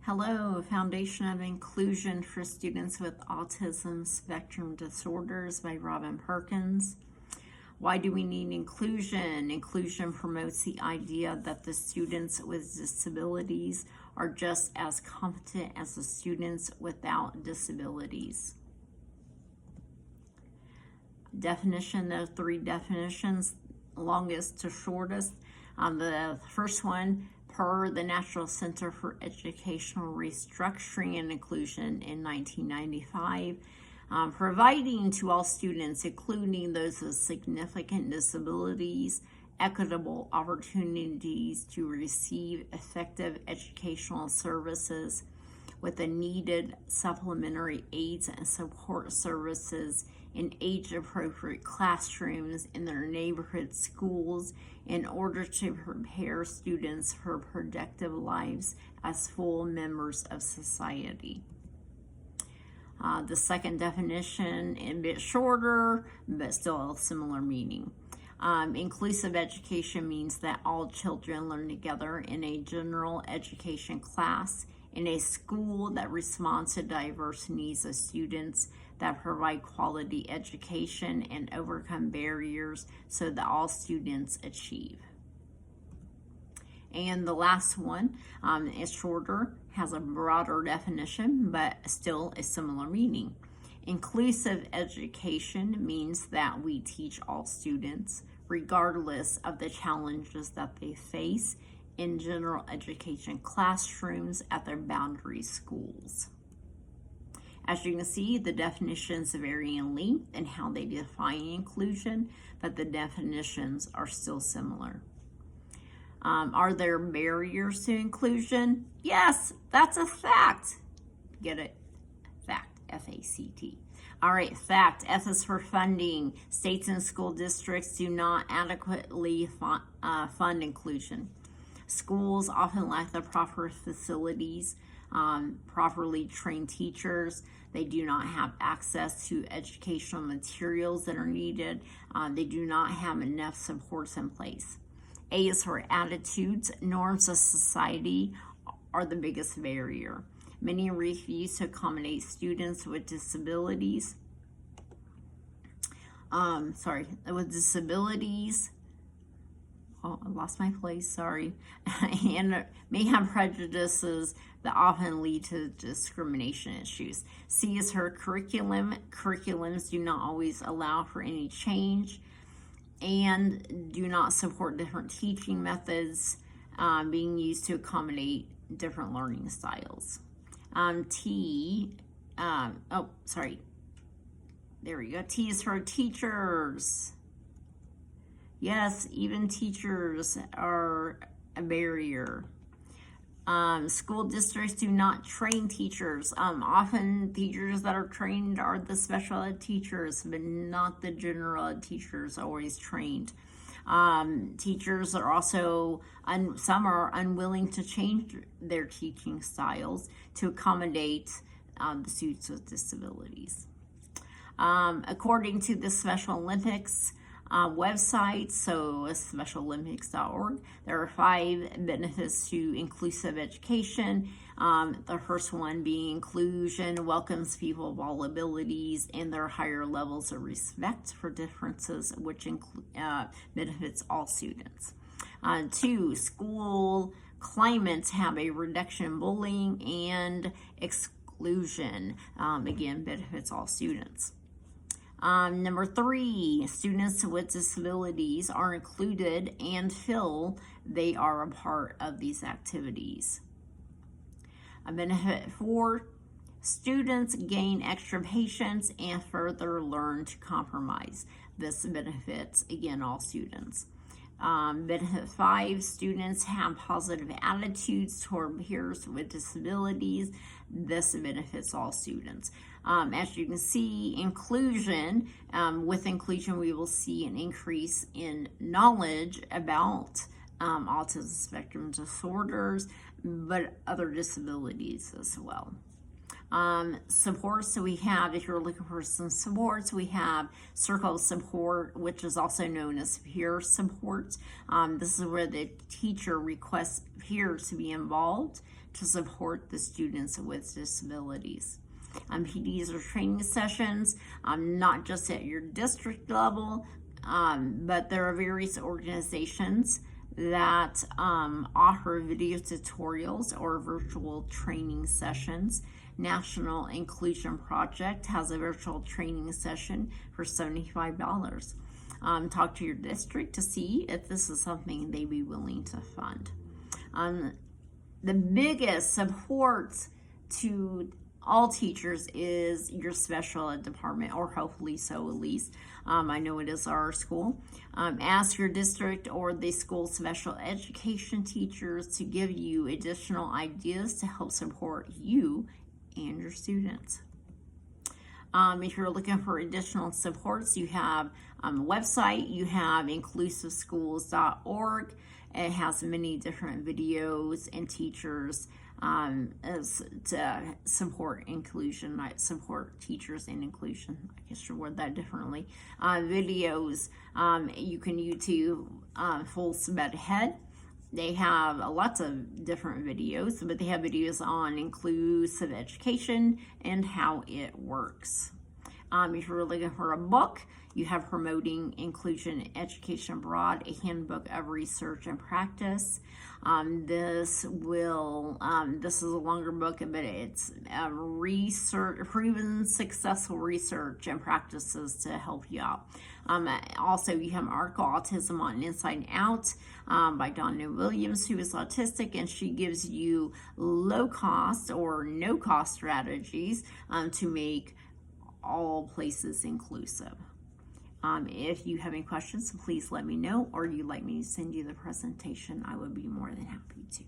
Hello, Foundation of Inclusion for Students with Autism Spectrum Disorders by Robin Perkins. Why do we need inclusion? Inclusion promotes the idea that the students with disabilities are just as competent as the students without disabilities. Definition, there are three definitions, longest to shortest. The first one, per the National Center for Educational Restructuring and Inclusion in 1995, providing to all students, including those with significant disabilities, equitable opportunities to receive effective educational services with the needed supplementary aids and support services in age-appropriate classrooms in their neighborhood schools in order to prepare students for productive lives as full members of society. The second definition, a bit shorter, but still a similar meaning. Inclusive education means that all children learn together in a general education class in a school that responds to diverse needs of students, that provide quality education and overcome barriers so that all students achieve. And the last one is shorter, has a broader definition, but still a similar meaning. Inclusive education means that we teach all students, regardless of the challenges that they face, in general education classrooms at their boundary schools. As you can see, the definitions vary in length and how they define inclusion, but the definitions are still similar. Are there barriers to inclusion? Yes, that's a fact. Get it? Fact, F-A-C-T. All right, fact, F is for funding. States and school districts do not adequately fund inclusion. Schools often lack the proper facilities, properly trained teachers. They do not have access to educational materials that are needed. They do not have enough supports in place. A is for attitudes. Norms of society are the biggest barrier. Many refuse to accommodate students with disabilities. Oh, I lost my place, sorry. And may have prejudices that often lead to discrimination issues. C is her curriculum. Curriculums do not always allow for any change and do not support different teaching methods being used to accommodate different learning styles. T is for teachers. Yes, even teachers are a barrier. School districts do not train teachers. Often teachers that are trained are the special ed teachers, but not the general ed teachers always trained. Teachers are also, some are unwilling to change their teaching styles to accommodate the students with disabilities. According to the Special Olympics website, so specialolympics.org, there are 5 benefits to inclusive education. The first one being inclusion welcomes people of all abilities and their higher levels of respect for differences, which benefits all students. 2, school climates have a reduction in bullying and exclusion, again, benefits all students. Number 3, students with disabilities are included and feel they are a part of these activities. Benefit 4, students gain extra patience and further learn to compromise. This benefits, again, all students. Benefit 5, students have positive attitudes toward peers with disabilities. This benefits all students. As you can see, inclusion, with inclusion we will see an increase in knowledge about autism spectrum disorders, but other disabilities as well. Support, so we have, if you're looking for some supports, we have circle support, which is also known as peer support. This is where the teacher requests peers to be involved to support the students with disabilities. PDs are training sessions, not just at your district level, but there are various organizations that offer video tutorials or virtual training sessions. National Inclusion Project has a virtual training session for $75. Talk to your district to see if this is something they'd be willing to fund. The biggest support to all teachers is your special ed department, or hopefully so at least. I know it is our school. Ask your district or the school special education teachers to give you additional ideas to help support you and your students. If you're looking for additional supports, you have a website, you have inclusiveschools.org. It has many different videos and teachers as to support inclusion. I support teachers and inclusion. I guess you word that differently. Videos, you can YouTube Full Sped Ahead. They have lots of different videos, but they have videos on inclusive education and how it works. If you're looking for a book, you have Promoting Inclusion Education Abroad, a handbook of research and practice. This is a longer book, but it's proven successful research and practices to help you out. Also, you have an article, Autism on Inside Out, by Donna Williams, who is autistic, and she gives you low cost or no cost strategies to make all places inclusive. If you have any questions, please let me know, or you'd like me to send you the presentation, I would be more than happy to.